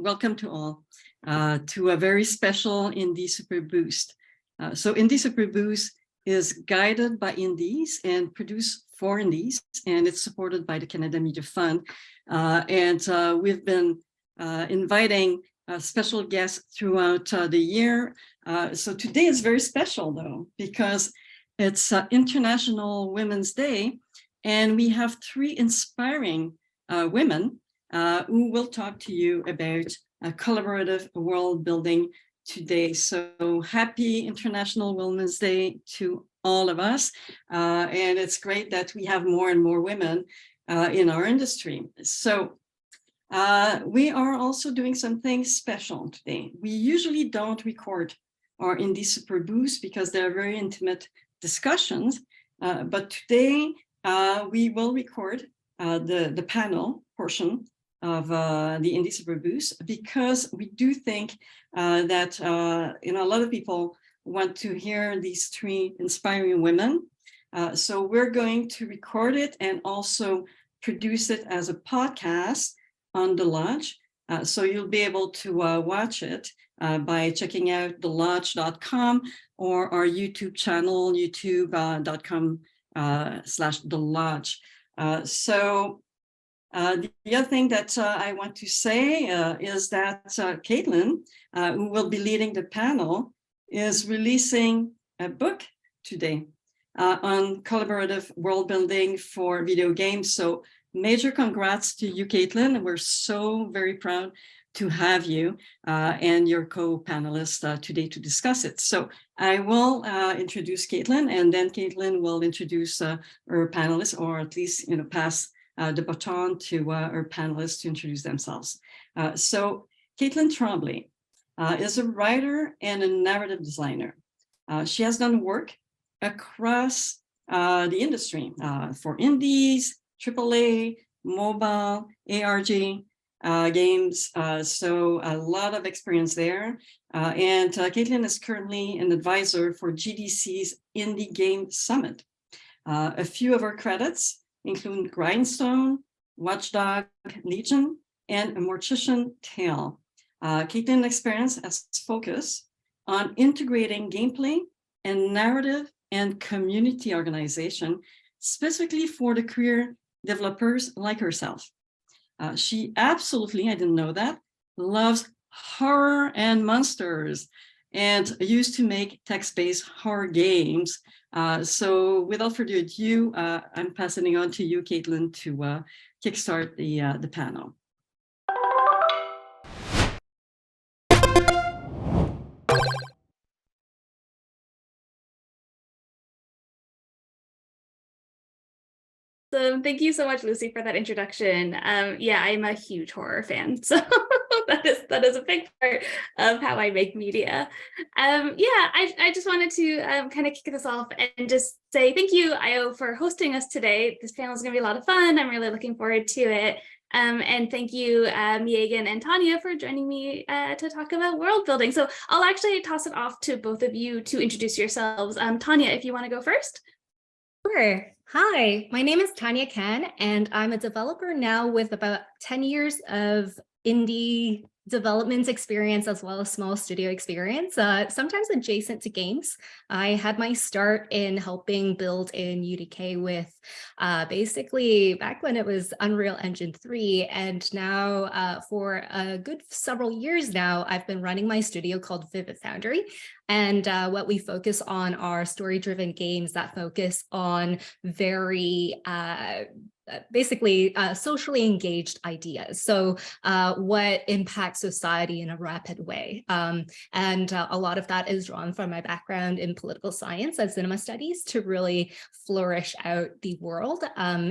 welcome to all to a very special Indie Superboost. So Indie Superboost is guided by indies and produced for indies, and it's supported by the Canada Media Fund. We've been inviting special guests throughout the year. So today is very special, though, because it's International Women's Day, and we have three inspiring women who will talk to you about collaborative world building today. So happy International Women's Day to all of us. And it's great that we have more and more women in our industry. So we are also doing something special today. We usually don't record our Indie Superboost because they're very intimate discussions. But today we will record the panel portion of the Indie Superboost because we do think that a lot of people want to hear these three inspiring women. So we're going to record it and also produce it as a podcast on the Lodgge. So you'll be able to watch it by checking out thelodge.com or our YouTube channel, youtube.com/The Lodgge. The other thing that I want to say is that Kaitlin, who will be leading the panel, is releasing a book today on collaborative world building for video games. So major congrats to you, Kaitlin. We're so very proud to have you and your co-panelists today to discuss it. So I will introduce Kaitlin, and then Kaitlin will introduce her panelists, or at least pass the baton to our panelists to introduce themselves. So Kaitlin Tremblay is a writer and a narrative designer. She has done work across the industry for indies, AAA, mobile, ARG games. So a lot of experience there. And Kaitlin is currently an advisor for GDC's Indie Game Summit. A few of her credits include Grindstone, Watchdog Legion, and A Mortician Tale. Kaitlin's experience has focused on integrating gameplay and narrative and community organization, specifically for the career developers like herself. She absolutely, I didn't know that, loves horror and monsters and used to make text-based horror games. So without further ado, I'm passing it on to you, Kaitlin, to kickstart the panel. So thank you so much, Lucy, for that introduction. Yeah, I'm a huge horror fan, so that is a big part of how I make media. I just wanted to kind of kick this off and just say thank you, IO, for hosting us today. This panel is going to be a lot of fun. I'm really looking forward to it. And thank you, Meagan and Tanya, for joining me to talk about world building. So I'll actually toss it off to both of you to introduce yourselves. Tanya, if you want to go first. Sure. Hi, my name is Tanya Kan, and I'm a developer now with about 10 years of indie development experience as well as small studio experience, sometimes adjacent to games. I had my start in helping build in UDK with basically back when it was Unreal Engine 3, and now for a good several years now, I've been running my studio called Vivid Foundry. And what we focus on are story-driven games that focus on very basically socially engaged ideas. So what impacts society in a rapid way. And a lot of that is drawn from my background in political science and cinema studies to really flourish out the world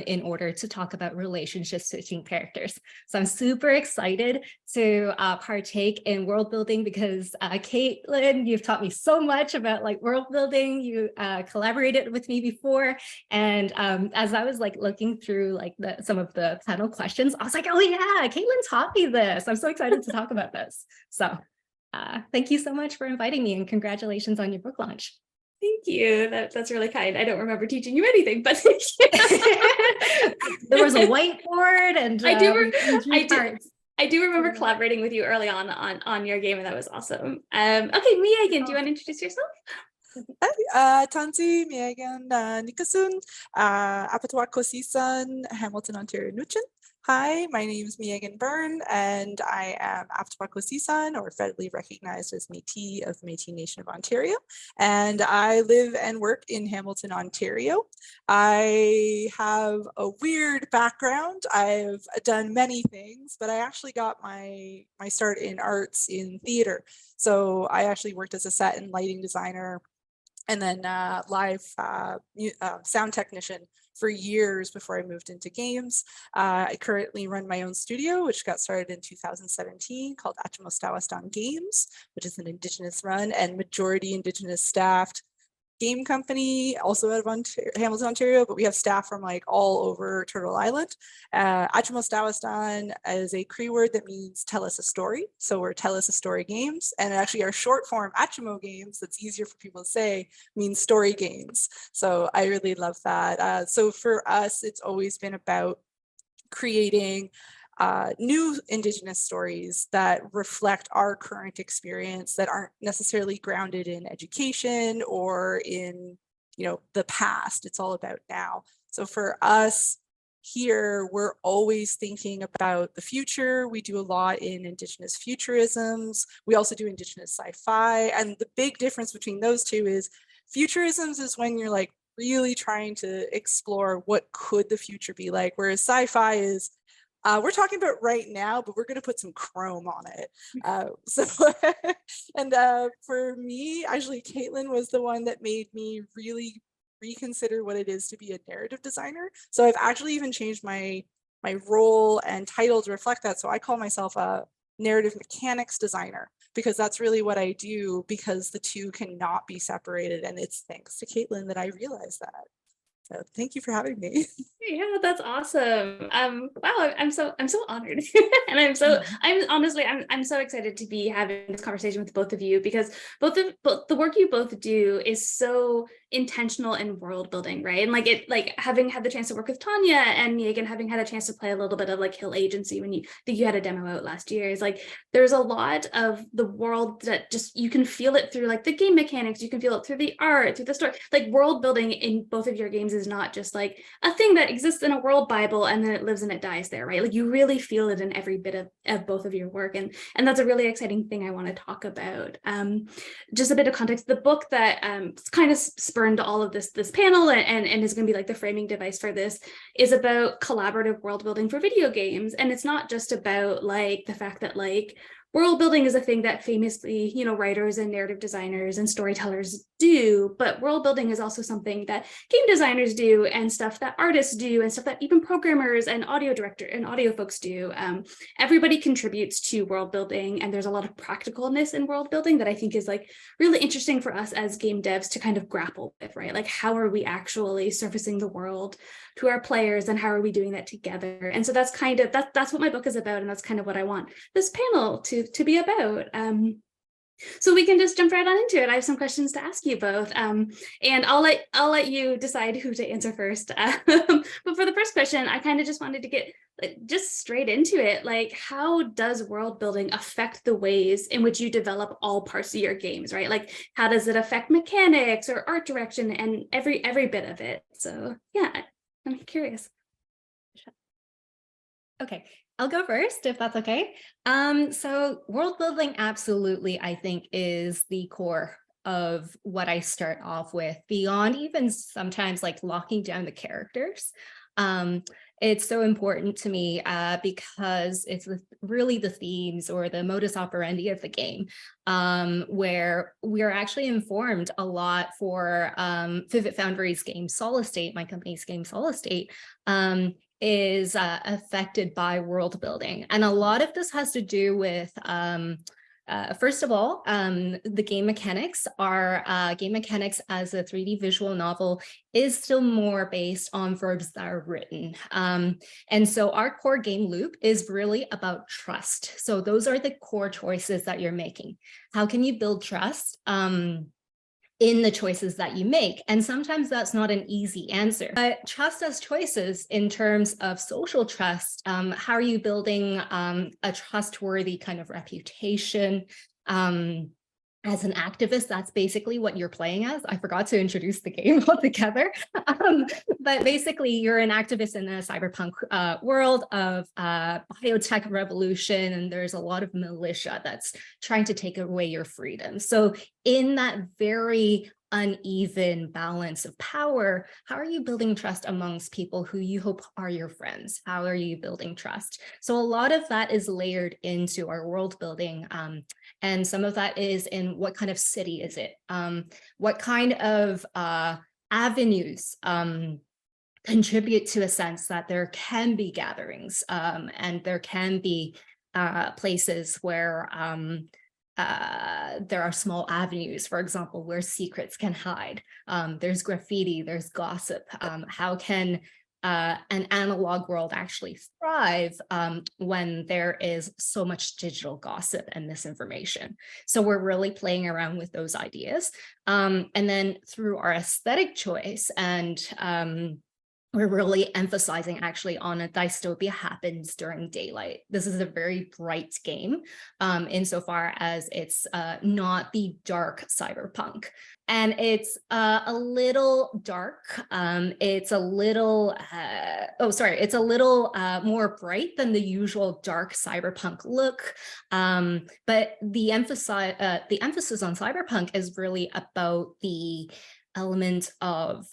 in order to talk about relationships between characters. So I'm super excited to partake in world building because Kaitlin, you've taught me so much about like world building. You collaborated with me before. And as I was like looking through like some of the panel questions, I was like, oh yeah, Kaitlin taught me this. I'm so excited to talk about this. So thank you so much for inviting me, and congratulations on your book launch. Thank you. That's really kind. I don't remember teaching you anything, but there was a whiteboard, and I did. I do remember collaborating with you early on your game, and that was awesome. Okay, Meagan, do you want to introduce yourself? Tansi, Meagan, Nikasun, Apatwak Kosisan, Hamilton, Ontario, Nuchin. Hi, my name is Meagan Byrne, and I am Apatwak Kosisan, or federally recognized as Métis of the Métis Nation of Ontario. And I live and work in Hamilton, Ontario. I have a weird background. I've done many things, but I actually got my start in arts in theater. So I actually worked as a set and lighting designer, and then live sound technician for years before I moved into games. I currently run my own studio, which got started in 2017, called Achimostawastan Games, which is an Indigenous run and majority Indigenous staffed game company, also out of Hamilton, Ontario, but we have staff from like all over Turtle Island. Achimostawastan is a Cree word that means tell us a story. So we're tell us a story games. And actually our short form Achimo games, that's easier for people to say, means story games. So I really love that. So for us, it's always been about creating new Indigenous stories that reflect our current experience, that aren't necessarily grounded in education or in, the past. It's all about now. So for us here, we're always thinking about the future. We do a lot in Indigenous futurisms. We also do Indigenous sci-fi. And the big difference between those two is futurisms is when you're like really trying to explore what could the future be like, whereas sci-fi is we're talking about right now, but we're going to put some chrome on it. And for me, actually, Kaitlin was the one that made me really reconsider what it is to be a narrative designer. So I've actually even changed my role and title to reflect that. So I call myself a narrative mechanics designer, because that's really what I do, because the two cannot be separated. And it's thanks to Kaitlin that I realized that. So thank you for having me. Yeah, that's awesome. Wow, I'm so honored. And I'm so excited to be having this conversation with both of you, because both the work you both do is so intentional in world building, right? And like having had the chance to work with Tanya and Meagan, having had a chance to play a little bit of like Hill Agency when you had a demo out last year, is like there's a lot of the world that just you can feel it through like the game mechanics, you can feel it through the art, through the story. Like world building in both of your games is not just like a thing that exists in a world Bible and then it lives and it dies there, right? Like you really feel it in every bit of both of your work, and that's a really exciting thing I want to talk about. Just a bit of context: the book that kind of spurned all of this panel and is going to be like the framing device for this is about collaborative world building for video games, and it's not just about like the fact that like world building is a thing that famously, writers and narrative designers and storytellers do, but world building is also something that game designers do, and stuff that artists do, and stuff that even programmers and audio director and audio folks do. Everybody contributes to world building, and there's a lot of practicalness in world building that I think is like really interesting for us as game devs to kind of grapple with, right? Like how are we actually surfacing the world to our players, and how are we doing that together? And so that's kind of that's what my book is about, and that's kind of what I want this panel to be about. So we can just jump right on into it. I have some questions to ask you both, and I'll let you decide who to answer first. But for the first question, I kind of just wanted to get just straight into it. Like, how does world building affect the ways in which you develop all parts of your games, right? Like, how does it affect mechanics or art direction and every bit of it? So yeah, I'm curious. Okay, I'll go first if that's okay. So world building absolutely, I think, is the core of what I start off with, beyond even sometimes like locking down the characters. It's so important to me because it's really the themes or the modus operandi of the game, where we're actually informed a lot for Vivid Foundry's game Solid State, my company's game Solid State, is affected by world building. And a lot of this has to do with, first of all, the game mechanics as a 3D visual novel is still more based on verbs that are written. And so our core game loop is really about trust. So those are the core choices that you're making. How can you build trust? in the choices that you make. And sometimes that's not an easy answer. But trust as choices in terms of social trust, how are you building a trustworthy kind of reputation? As an activist, that's basically what you're playing as. I forgot to introduce the game altogether. But basically, you're an activist in the cyberpunk world of biotech revolution, and there's a lot of militia that's trying to take away your freedom. So in that very uneven balance of power, how are you building trust amongst people who you hope are your friends? How are you building trust? So a lot of that is layered into our world building. And some of that is in what kind of city is it? What kind of avenues contribute to a sense that there can be gatherings and there can be places where there are small avenues, for example, where secrets can hide. There's graffiti, there's gossip. How can an analog world actually thrive when there is so much digital gossip and misinformation? So we're really playing around with those ideas. And then through our aesthetic choice, and we're really emphasizing actually on a dystopia happens during daylight. This is a very bright game insofar as it's not the dark cyberpunk. And it's a little dark. It's a little, it's a little more bright than the usual dark cyberpunk look. But the emphasis on cyberpunk is really about the element of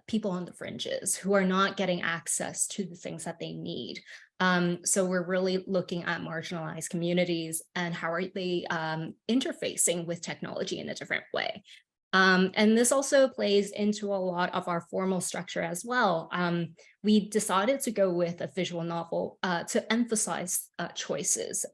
people on the fringes who are not getting access to the things that they need. So we're really looking at marginalized communities and how are they interfacing with technology in a different way. And this also plays into a lot of our formal structure as well. We decided to go with a visual novel to emphasize choices.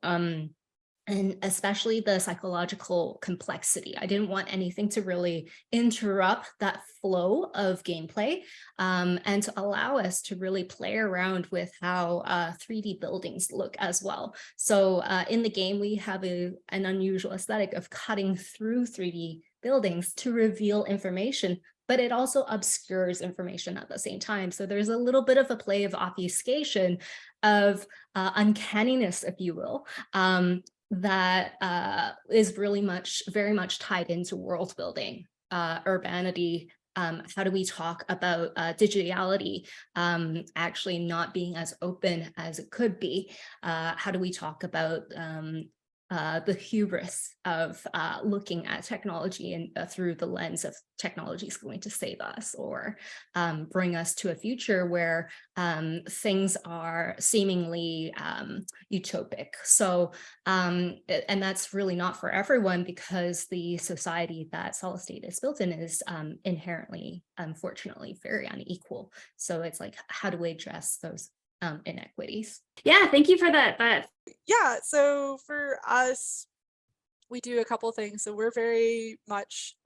And especially the psychological complexity. I didn't want anything to really interrupt that flow of gameplay and to allow us to really play around with how 3D buildings look as well. So in the game, we have an unusual aesthetic of cutting through 3D buildings to reveal information, but it also obscures information at the same time. So there's a little bit of a play of obfuscation, of uncanniness, if you will, that is really very much tied into world building, urbanity. How do we talk about digitality actually not being as open as it could be? How do we talk about the hubris of looking at technology and through the lens of technology is going to save us or bring us to a future where things are seemingly utopic. So, and that's really not for everyone, because the society that Solid State is built in is inherently, unfortunately, very unequal. So it's like, how do we address those inequities? Yeah, thank you for that. Yeah, so for us, we do a couple things. So we're very much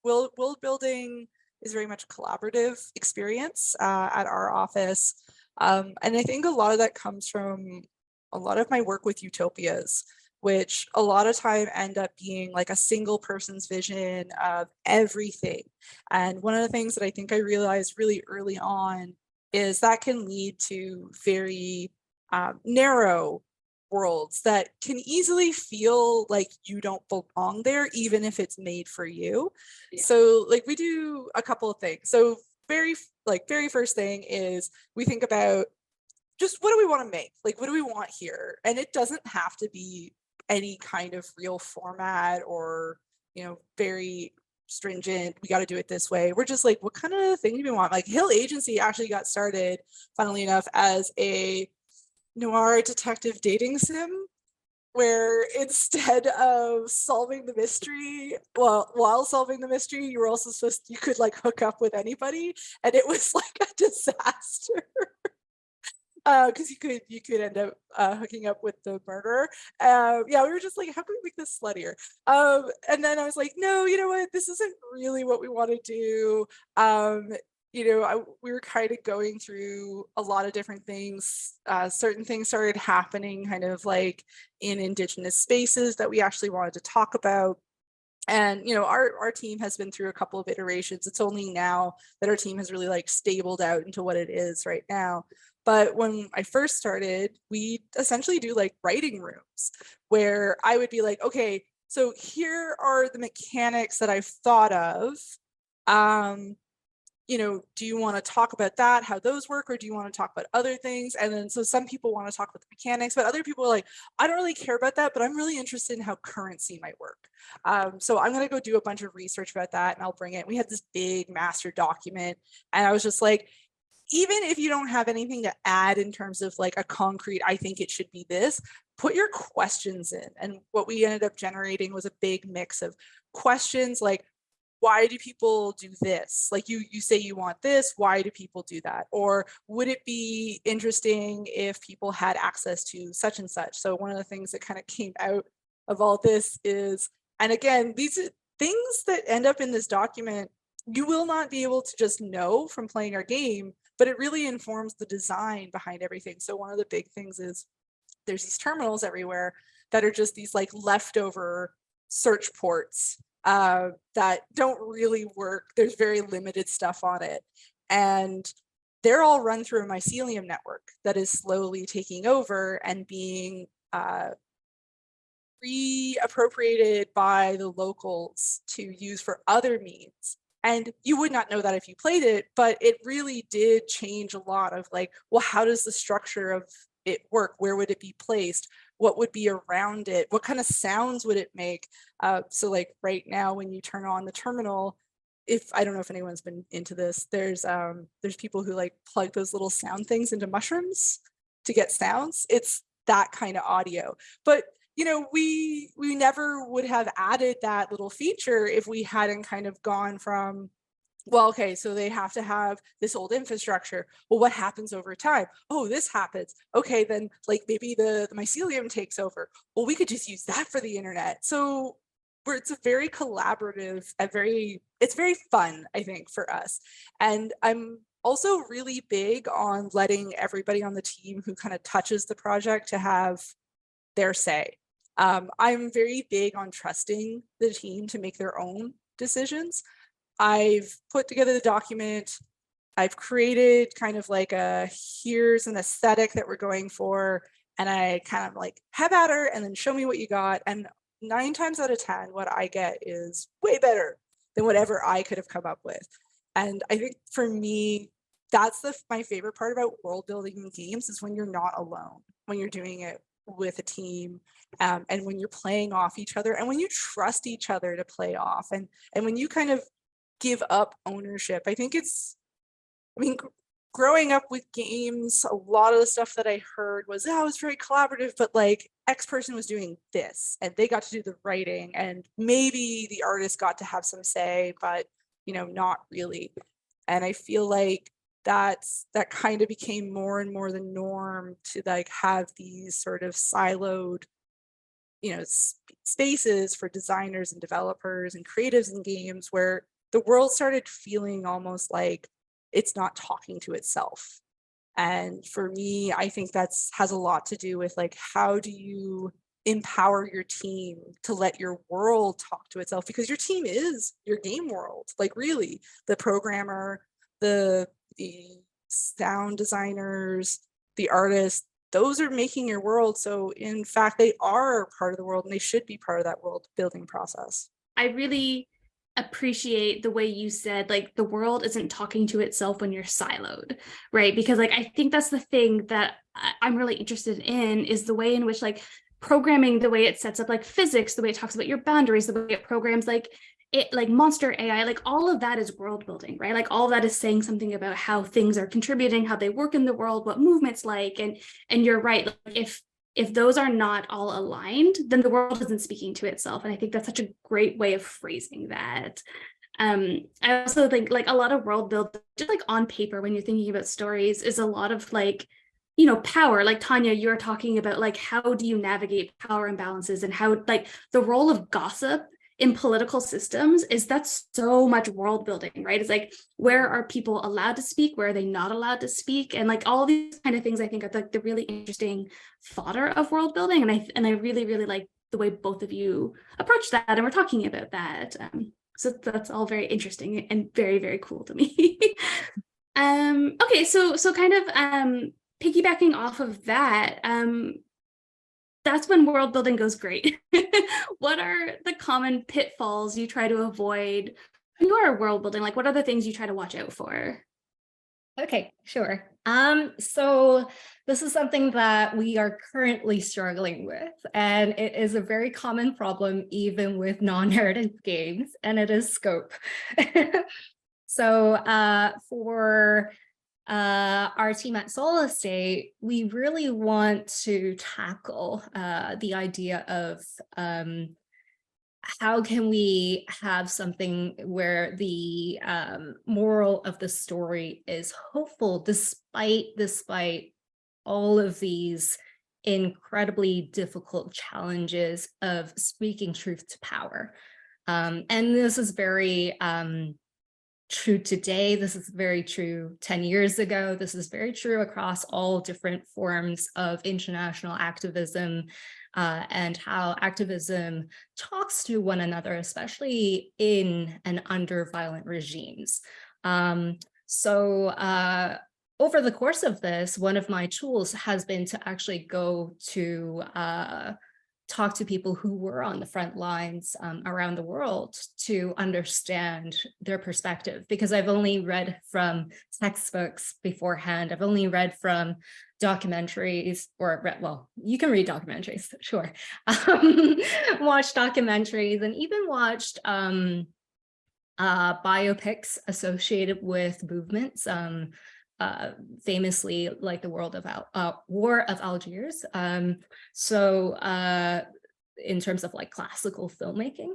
world building is very much a collaborative experience at our office, and I think a lot of that comes from a lot of my work with utopias, which a lot of time end up being like a single person's vision of everything. And one of the things that I think I realized really early on is that can lead to very narrow worlds that can easily feel like you don't belong there, even if it's made for you. Yeah. So like we do a couple of things. So very first thing is we think about just what do we want to make? Like, what do we want here? And it doesn't have to be any kind of real format or, very stringent, we got to do it this way. We're just like, what kind of thing do we want? Like Hill Agency actually got started, funnily enough, as a noir detective dating sim, where instead of solving the mystery, while solving the mystery, you were also you could like hook up with anybody, and it was like a disaster. Because you could end up hooking up with the murderer. We were just like, how can we make this sluttier? And then I was like, no, you know what? This isn't really what we want to do. We were kind of going through a lot of different things. Certain things started happening kind of like in Indigenous spaces that we actually wanted to talk about. And, our team has been through a couple of iterations. It's only now that our team has really like stabled out into what it is right now. But when I first started, we essentially do like writing rooms where I would be like, okay, so here are the mechanics that I've thought of. Do you want to talk about that, how those work, or do you want to talk about other things? And then, so some people want to talk about the mechanics, but other people are like, I don't really care about that, but I'm really interested in how currency might work. So I'm going to go do a bunch of research about that and I'll bring it. We had this big master document and I was just like, even if you don't have anything to add in terms of like a concrete, I think it should be this, put your questions in. And what we ended up generating was a big mix of questions like, why do people do this? Like you say you want this, why do people do that? Or would it be interesting if people had access to such and such? So one of the things that kind of came out of all this is, and again, these are things that end up in this document, you will not be able to just know from playing our game, but it really informs the design behind everything. So one of the big things is there's these terminals everywhere that are just these like leftover search ports that don't really work. There's very limited stuff on it. And they're all run through a mycelium network that is slowly taking over and being reappropriated by the locals to use for other means. And you would not know that if you played it, but it really did change a lot of like, well, how does the structure of it work? Where would it be placed? What would be around it? What kind of sounds would it make? So like right now, when you turn on the terminal, I don't know if anyone's been into this, there's people who like plug those little sound things into mushrooms to get sounds. It's that kind of audio. But we never would have added that little feature if we hadn't kind of gone from, well, okay, so they have to have this old infrastructure. Well, what happens over time? Oh, this happens. Okay, then like maybe the mycelium takes over. Well, we could just use that for the internet. So it's a very collaborative, it's very fun, I think, for us. And I'm also really big on letting everybody on the team who kind of touches the project to have their say. I'm very big on trusting the team to make their own decisions. I've put together the document. I've created kind of like here's an aesthetic that we're going for. And I kind of like have at her and then show me what you got. And 9 times out of 10, what I get is way better than whatever I could have come up with. And I think for me, that's my favorite part about world building in games is when you're not alone, when you're doing it with a team, and when you're playing off each other and when you trust each other to play off and when you kind of give up ownership. I think growing up with games, a lot of the stuff that I heard was, it was very collaborative, but like X person was doing this and they got to do the writing and maybe the artist got to have some say, but not really. And I feel like that kind of became more and more the norm to like have these sort of siloed spaces for designers and developers and creatives in games where the world started feeling almost like it's not talking to itself. And for me, I think has a lot to do with like, how do you empower your team to let your world talk to itself? Because your team is your game world. Like really, the programmer, the sound designers, the artists, those are making your world. So in fact, they are part of the world and they should be part of that world building process. I really appreciate the way you said like the world isn't talking to itself when you're siloed, right? Because like I think that's the thing that I'm really interested in is the way in which like programming, the way it sets up like physics, the way it talks about your boundaries, the way it programs like monster AI, like all of that is world building, right? Like all of that is saying something about how things are contributing, how they work in the world, what movement's like. And you're right, like if those are not all aligned, then the world isn't speaking to itself. And I think that's such a great way of phrasing that. I also think like a lot of world build, just like on paper, when you're thinking about stories, is a lot of like, power. Like Tanya, you're talking about like, how do you navigate power imbalances and how like the role of gossip in political systems is that's so much world building, right? It's like, where are people allowed to speak? Where are they not allowed to speak? And like all these kind of things, I think are like the really interesting fodder of world building. And I really, really like the way both of you approach that, and we're talking about that. So that's all very interesting and very, very cool to me. Okay, so kind of piggybacking off of that, that's when world building goes great. What are the common pitfalls you try to avoid when you are world building? Like, what are the things you try to watch out for? Okay, sure. So this is something that we are currently struggling with, and it is a very common problem even with non-narrative games, and it is scope. So for our team at Soul Estate, we really want to tackle the idea of how can we have something where the moral of the story is hopeful despite all of these incredibly difficult challenges of speaking truth to power. And this is very true today. This is very true 10 years ago. This is very true across all different forms of international activism, and how activism talks to one another, especially in and under violent regimes. So over the course of this, one of my tools has been to actually go to talk to people who were on the front lines around the world to understand their perspective, because I've only read from textbooks beforehand. I've only read from documentaries, well, you can read documentaries, sure. Watch documentaries and even watched biopics associated with movements, famously like the War of Algiers. So in terms of like classical filmmaking.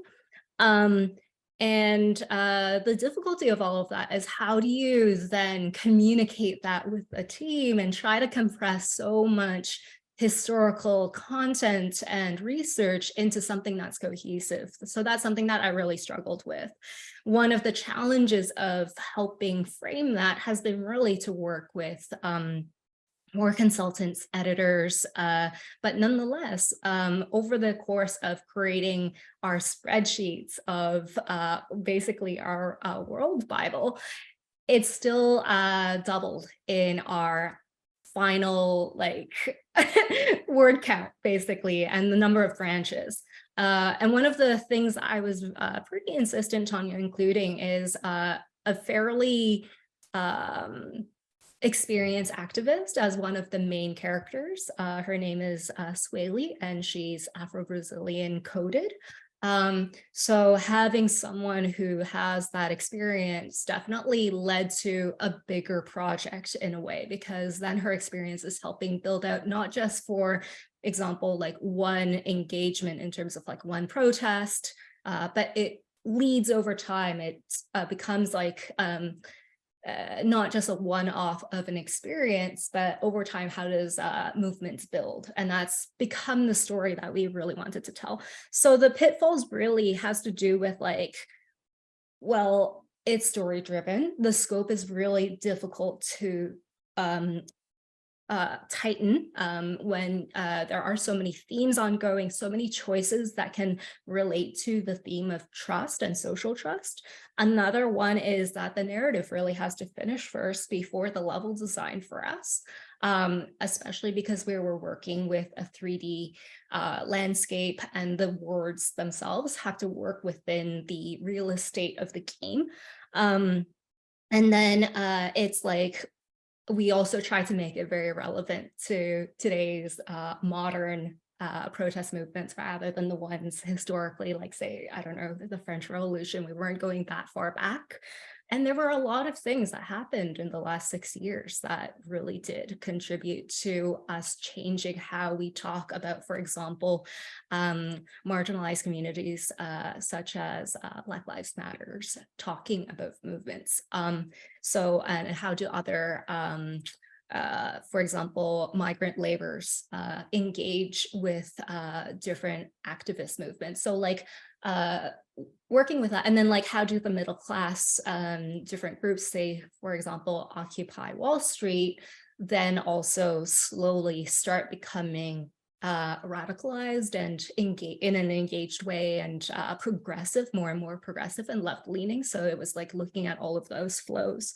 And the difficulty of all of that is, how do you then communicate that with a team and try to compress so much historical content and research into something that's cohesive? So that's something that I really struggled with. One of the challenges of helping frame that has been really to work with more consultants, editors, but nonetheless, over the course of creating our spreadsheets of basically our world Bible, it's still doubled in our final like word count, basically, and the number of branches. And one of the things I was pretty insistent on including is a fairly experienced activist as one of the main characters. Her name is Swaley, and she's Afro-Brazilian coded. So having someone who has that experience definitely led to a bigger project in a way, because then her experience is helping build out not just, for example, like one engagement in terms of like one protest, but it leads over time. It becomes like not just a one-off of an experience, but over time, how does movements build? And that's become the story that we really wanted to tell. So the pitfalls really has to do with like, well, it's story-driven. The scope is really difficult to tighten when there are so many themes ongoing, so many choices that can relate to the theme of trust and social trust. Another one is that the narrative really has to finish first before the level design for us, especially because we were working with a 3D landscape, and the words themselves have to work within the real estate of the game. And then it's like, we also try to make it very relevant to today's modern protest movements, rather than the ones historically, like say, I don't know, the French Revolution. We weren't going that far back. And there were a lot of things that happened in the last 6 years that really did contribute to us changing how we talk about, for example, marginalized communities such as Black Lives Matters, talking about movements. So, and how do other, for example, migrant laborers engage with different activist movements? So like, working with that, and then like, how do the middle class, different groups, say, for example, Occupy Wall Street, then also slowly start becoming radicalized and in an engaged way, and progressive, more and more progressive and left leaning. So it was like looking at all of those flows.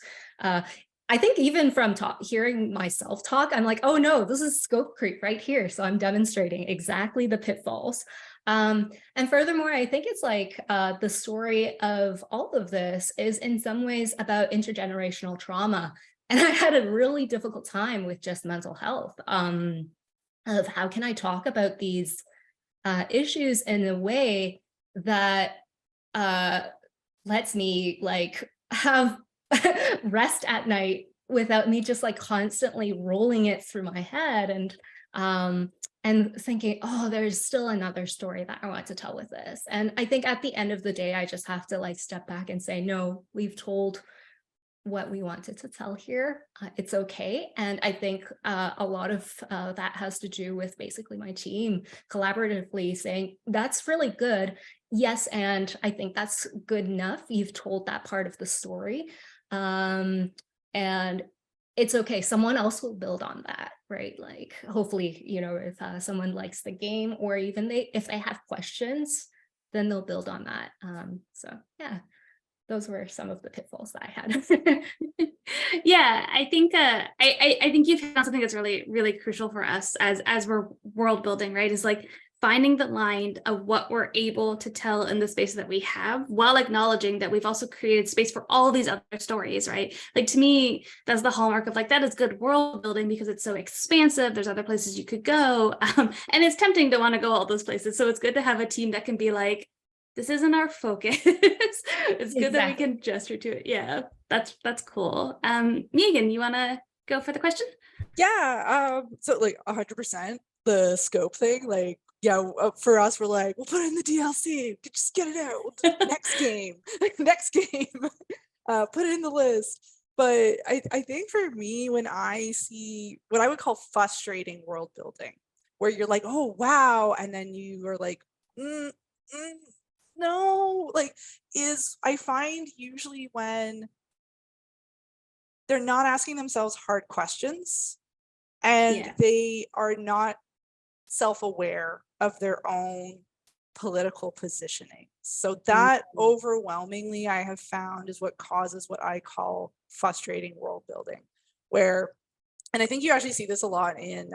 I think even from hearing myself talk, I'm like, oh no, this is scope creep right here. So I'm demonstrating exactly the pitfalls. And furthermore, I think it's like the story of all of this is in some ways about intergenerational trauma. And I had a really difficult time with just mental health, of how can I talk about these issues in a way that lets me like have rest at night without me just like constantly rolling it through my head and thinking, oh, there's still another story that I want to tell with this. And I think at the end of the day, I just have to like step back and say, no, we've told what we wanted to tell here. It's okay. And I think a lot of that has to do with basically my team collaboratively saying, that's really good. Yes, and I think that's good enough. You've told that part of the story. And it's okay. Someone else will build on that, right? Like hopefully, you know, if someone likes the game, or even if they have questions, then they'll build on that. So yeah, those were some of the pitfalls that I had. Yeah, I think I think you've found something that's really, really crucial for us as we're world building, right? Is like finding the line of what we're able to tell in the space that we have, while acknowledging that we've also created space for all these other stories, right? Like to me, that's the hallmark of like, that is good world building because it's so expansive. There's other places you could go. And it's tempting to want to go all those places. So it's good to have a team that can be like, this isn't our focus. It's good that we can gesture to it. Yeah, that's cool. Meagan, you want to go for the question? Yeah, so like 100% the scope thing, like, yeah, for us, we're like, we'll put it in the DLC, just get it out. Next game, next game, put it in the list. But I think for me, when I see what I would call frustrating world building, where you're like, oh, wow. And then you are like, no, like I find usually when they're not asking themselves hard questions and they are not self-aware of their own political positioning. So that overwhelmingly I have found is what causes what I call frustrating world building, where, and I think you actually see this a lot in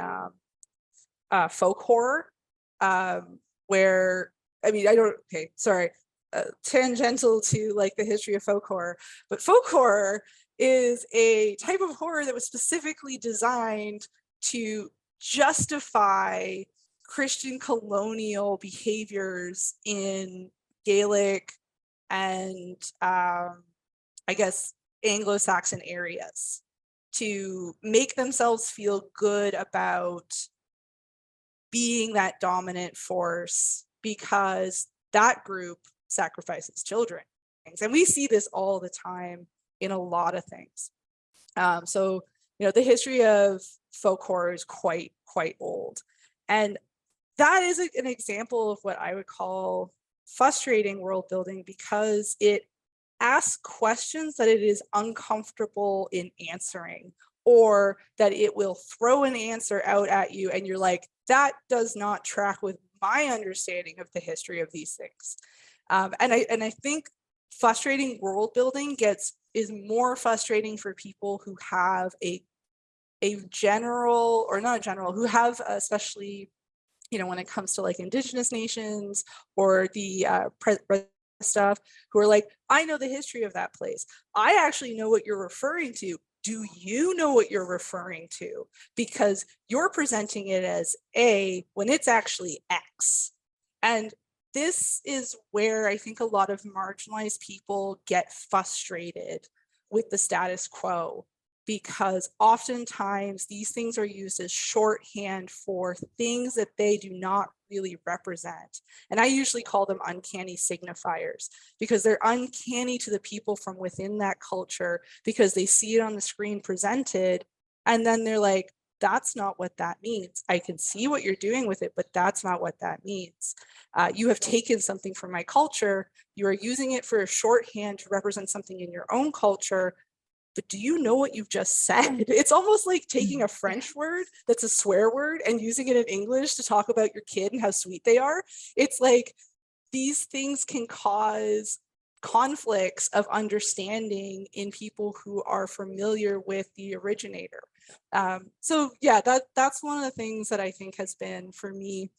folk horror, where, I mean, tangential to like the history of folk horror, but folk horror is a type of horror that was specifically designed to justify Christian colonial behaviors in Gaelic and I guess Anglo-Saxon areas, to make themselves feel good about being that dominant force because that group sacrifices children. And we see this all the time in a lot of things. So, you know, the history of folk horror is quite old. And that is an example of what I would call frustrating world building, because it asks questions that it is uncomfortable in answering, or that it will throw an answer out at you and you're like, that does not track with my understanding of the history of these things. And I think frustrating world building is more frustrating for people who have a general, or not a general, who have, especially, you know, when it comes to like Indigenous nations or the stuff, who are like, I know the history of that place. I actually know what you're referring to. Do you know what you're referring to? Because you're presenting it as A when it's actually X. And this is where I think a lot of marginalized people get frustrated with the status quo, because oftentimes these things are used as shorthand for things that they do not really represent. And I usually call them uncanny signifiers, because they're uncanny to the people from within that culture, because they see it on the screen presented, and then they're like, that's not what that means. I can see what you're doing with it, but that's not what that means. You have taken something from my culture, you are using it for a shorthand to represent something in your own culture, but do you know what you've just said? It's almost like taking a French word that's a swear word and using it in English to talk about your kid and how sweet they are. It's like these things can cause conflicts of understanding in people who are familiar with the originator. So yeah, that's one of the things that I think has been for me,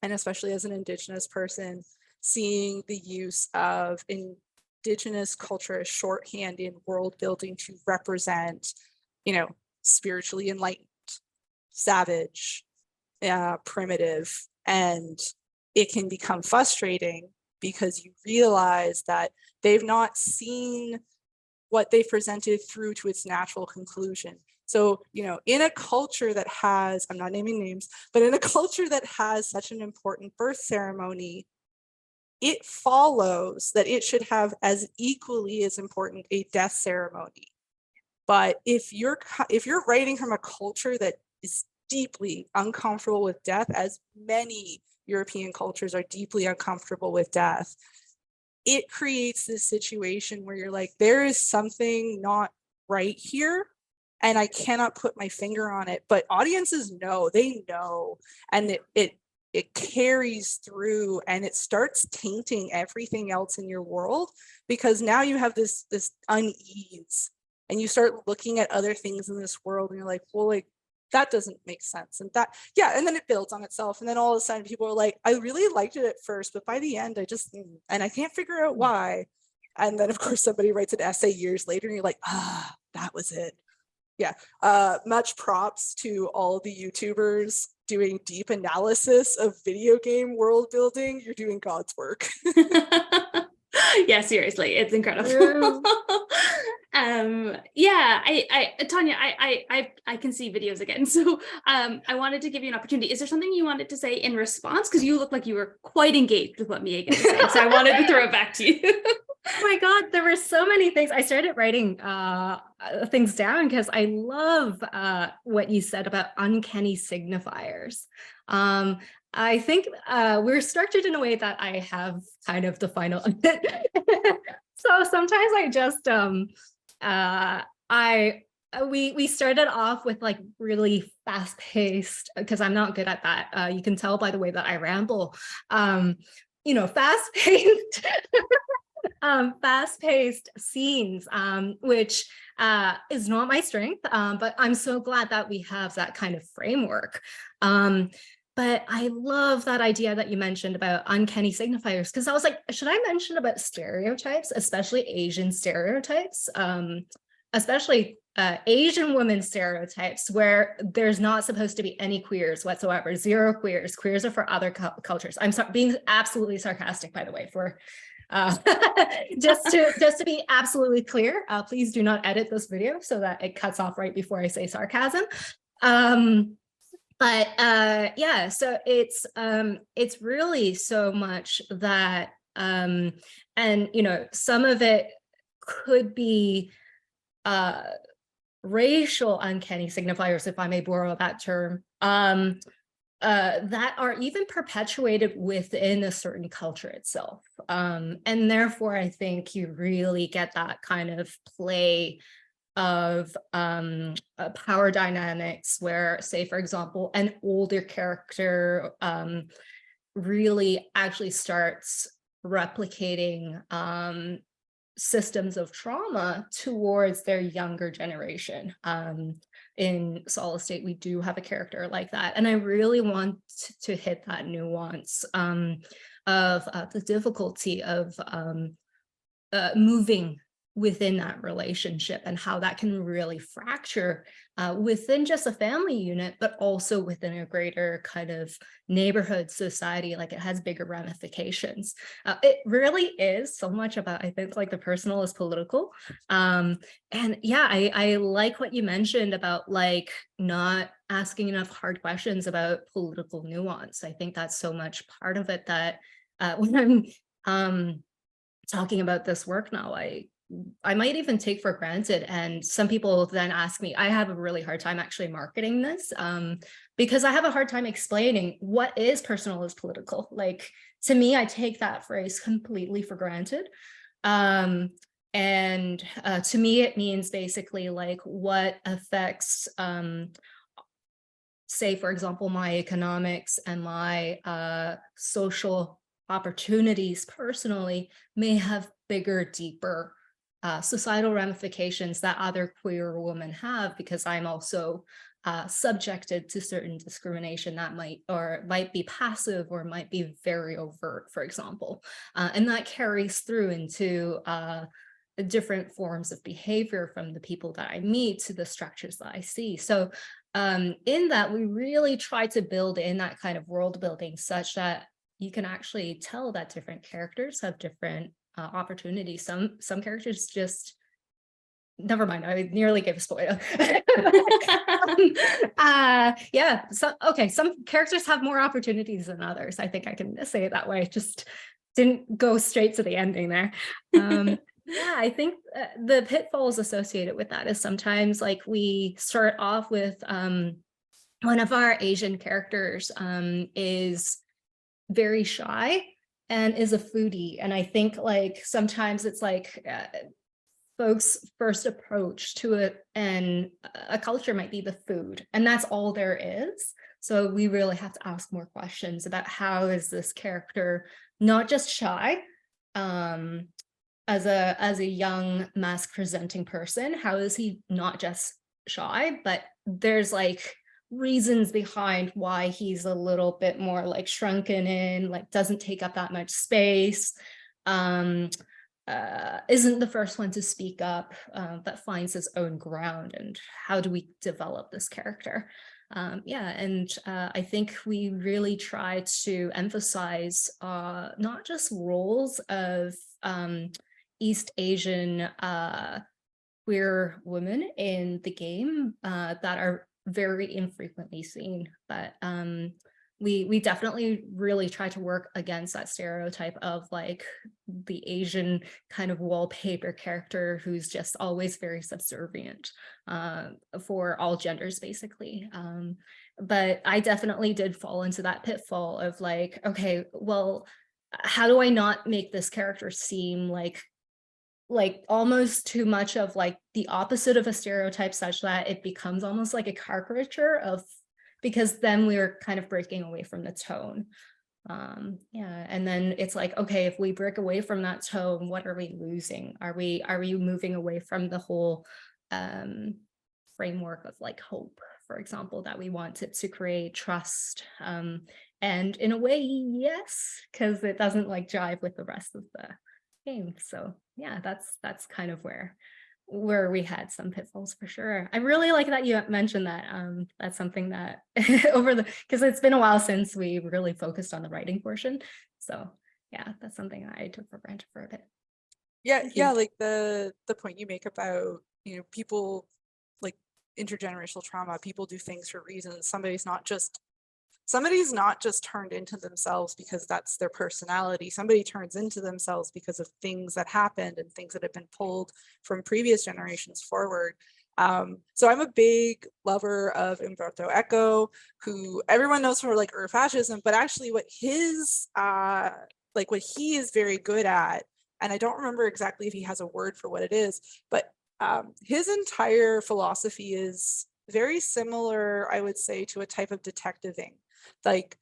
and especially as an Indigenous person, seeing the use of Indigenous culture as shorthand in world building to represent, spiritually enlightened, savage, primitive, and it can become frustrating because you realize that they've not seen what they presented through to its natural conclusion. So, in a culture that has, I'm not naming names, but in a culture that has such an important birth ceremony, it follows that it should have as equally as important a death ceremony. But if you're writing from a culture that is deeply uncomfortable with death, as many European cultures are deeply uncomfortable with death, it creates this situation where you're like, there is something not right here, and I cannot put my finger on it. But audiences know, they know, and it carries through, and it starts tainting everything else in your world, because now you have this unease, and you start looking at other things in this world, and you're like, well, like, that doesn't make sense. And and then it builds on itself. And then all of a sudden people are like, I really liked it at first, but by the end, and I can't figure out why. And then of course somebody writes an essay years later and you're like, that was it. Yeah. Much props to all the YouTubers doing deep analysis of video game world building. You're doing God's work. Yeah, seriously, it's incredible. Tanya, I can see videos again. So I wanted to give you an opportunity. Is there something you wanted to say in response? Because you look like you were quite engaged with what Meagan said. So I wanted to throw it back to you. Oh my God, there were so many things. I started writing things down because I love what you said about uncanny signifiers. I think we're structured in a way that I have kind of the final. So sometimes I just we started off with like really fast-paced, because I'm not good at that. You can tell by the way that I ramble. Fast-paced. Fast-paced scenes, which is not my strength, but I'm so glad that we have that kind of framework. But I love that idea that you mentioned about uncanny signifiers, because I was like, should I mention about stereotypes, especially Asian stereotypes, especially Asian women stereotypes, where there's not supposed to be any queers whatsoever, zero queers. Queers are for other cultures. I'm being absolutely sarcastic, by the way, for just to be absolutely clear. Please do not edit this video so that it cuts off right before I say sarcasm. So it's really so much that, and some of it could be racial uncanny signifiers, if I may borrow that term, that are even perpetuated within a certain culture itself. And therefore, I think you really get that kind of play of power dynamics where, say, for example, an older character really actually starts replicating systems of trauma towards their younger generation. In Solid State, we do have a character like that. And I really want to hit that nuance of the difficulty of moving within that relationship, and how that can really fracture within just a family unit, but also within a greater kind of neighborhood society. Like, it has bigger ramifications. It really is so much about, I think, like, the personal is political. And yeah, I like what you mentioned about like not asking enough hard questions about political nuance. I think that's so much part of it that when I'm talking about this work now, I might even take for granted. And some people then ask me, I have a really hard time actually marketing this because I have a hard time explaining what is personal is political. Like, to me, I take that phrase completely for granted. And to me, it means basically like what affects, say, for example, my economics and my social opportunities personally may have bigger, deeper societal ramifications that other queer women have, because I'm also subjected to certain discrimination that might be passive or might be very overt, for example. And that carries through into different forms of behavior from the people that I meet to the structures that I see. So in that, we really try to build in that kind of world building such that you can actually tell that different characters have different opportunities. Some characters just, never mind, I nearly gave a spoiler. Yeah, so okay, some characters have more opportunities than others. I think I can say it that way. Just didn't go straight to the ending there. Yeah, I think the pitfalls associated with that is sometimes like we start off with one of our Asian characters is very shy and is a foodie. And I think like sometimes it's like folks' first approach to it and a culture might be the food, and that's all there is. So we really have to ask more questions about how is this character not just shy, as a young mask presenting person, how is he not just shy, but there's like reasons behind why he's a little bit more like shrunken in, like doesn't take up that much space, isn't the first one to speak up, but finds his own ground, and how do we develop this character? Yeah, and I think we really try to emphasize not just roles of East Asian queer women in the game that are very infrequently seen, but we definitely really try to work against that stereotype of like the Asian kind of wallpaper character who's just always very subservient for all genders, basically. But I definitely did fall into that pitfall of like, okay, well, how do I not make this character seem like almost too much of like the opposite of a stereotype, such that it becomes almost like a caricature of, because then we're kind of breaking away from the tone. Yeah, and then it's like, okay, if we break away from that tone, what are we losing? Are we moving away from the whole framework of like hope, for example, that we wanted to create, trust, and in a way, yes, because it doesn't like jive with the rest of the game. So yeah, that's kind of where we had some pitfalls for sure. I really like that you mentioned that. That's something that because it's been a while since we really focused on the writing portion. So yeah, that's something I took for granted for a bit. Yeah, like the point you make about, you know, people like intergenerational trauma, people do things for reasons. Somebody's not just turned into themselves because that's their personality. Somebody turns into themselves because of things that happened and things that have been pulled from previous generations forward. So I'm a big lover of Umberto Eco, who everyone knows for like fascism, but actually what his what he is very good at, and I don't remember exactly if he has a word for what it is, but his entire philosophy is very similar, I would say, to a type of detectiving. Like,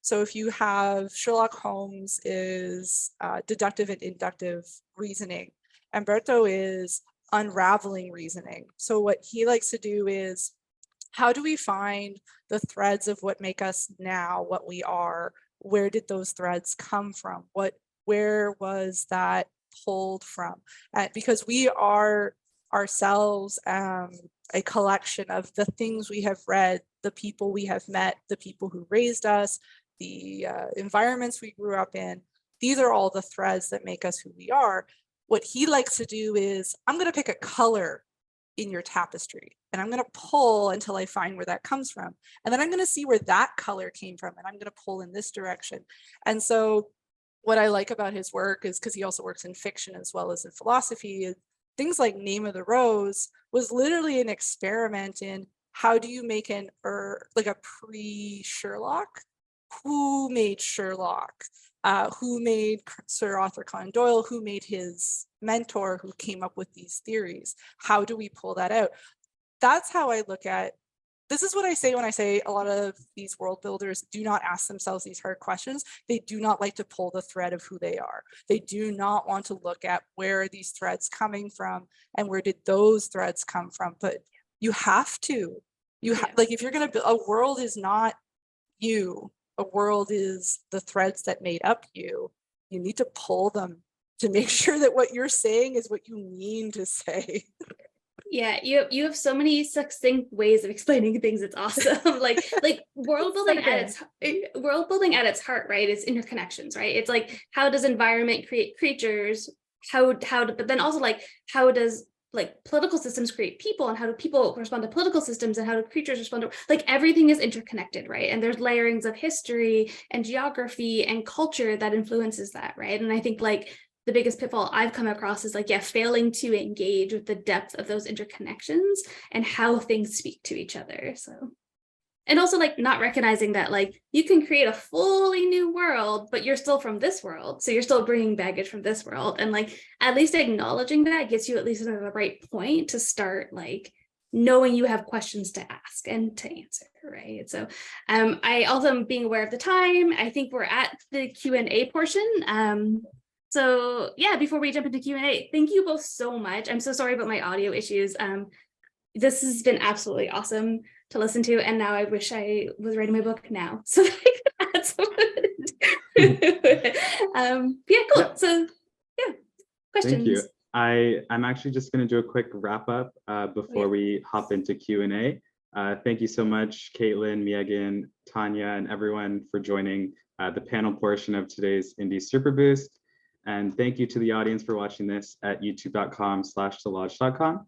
so if you have Sherlock Holmes is deductive and inductive reasoning, Umberto is unraveling reasoning. So what he likes to do is, how do we find the threads of what make us now what we are? Where did those threads come from? Where was that pulled from? Because we are ourselves a collection of the things we have read, the people we have met, the people who raised us, the environments we grew up in. These are all the threads that make us who we are. What he likes to do is, I'm going to pick a color in your tapestry and I'm going to pull until I find where that comes from. And then I'm going to see where that color came from and I'm going to pull in this direction. And so what I like about his work is, because he also works in fiction as well as in philosophy, is things like Name of the Rose was literally an experiment in how do you make a pre-Sherlock? Who made Sherlock? Who made Sir Arthur Conan Doyle? Who made his mentor who came up with these theories? How do we pull that out? That's how I look at, this is what I say when I say a lot of these world builders do not ask themselves these hard questions. They do not like to pull the thread of who they are. They do not want to look at where are these threads coming from and where did those threads come from. But you have to. Like if you're going to build, a world is not you. A world is the threads that made up you. You need to pull them to make sure that what you're saying is what you mean to say. Yeah, you have so many succinct ways of explaining things. It's awesome. like world building at its heart, right? It's interconnections, right? It's like, how does environment create creatures? But then also like, how does like political systems create people, and how do people respond to political systems, and how do creatures respond to, like, everything is interconnected, right? And there's layerings of history and geography and culture that influences that, right? And I think like the biggest pitfall I've come across is like, failing to engage with the depth of those interconnections and how things speak to each other. So, and also like not recognizing that like you can create a fully new world, but you're still from this world. So you're still bringing baggage from this world. And like, at least acknowledging that gets you at least to the right point to start like knowing you have questions to ask and to answer, right? So I also am being aware of the time. I think we're at the Q&A portion. So yeah, before we jump into Q&A, thank you both so much. I'm so sorry about my audio issues. This has been absolutely awesome to listen to. And now I wish I was writing my book now so that I could add some of it. Yeah, cool. Yeah. So yeah, questions. Thank you. I'm actually just going to do a quick wrap up before we hop into Q&A. Thank you so much, Kaitlin, Meagan, Tanya, and everyone for joining the panel portion of today's Indie Superboost. And thank you to the audience for watching this at youtube.com/thelodge.com.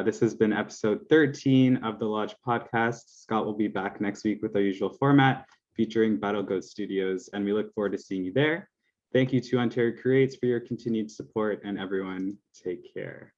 This has been episode 13 of the Lodgge Podcast. Scott will be back next week with our usual format featuring Battle Goat Studios, and we look forward to seeing you there. Thank you to Ontario Creates for your continued support, and everyone take care.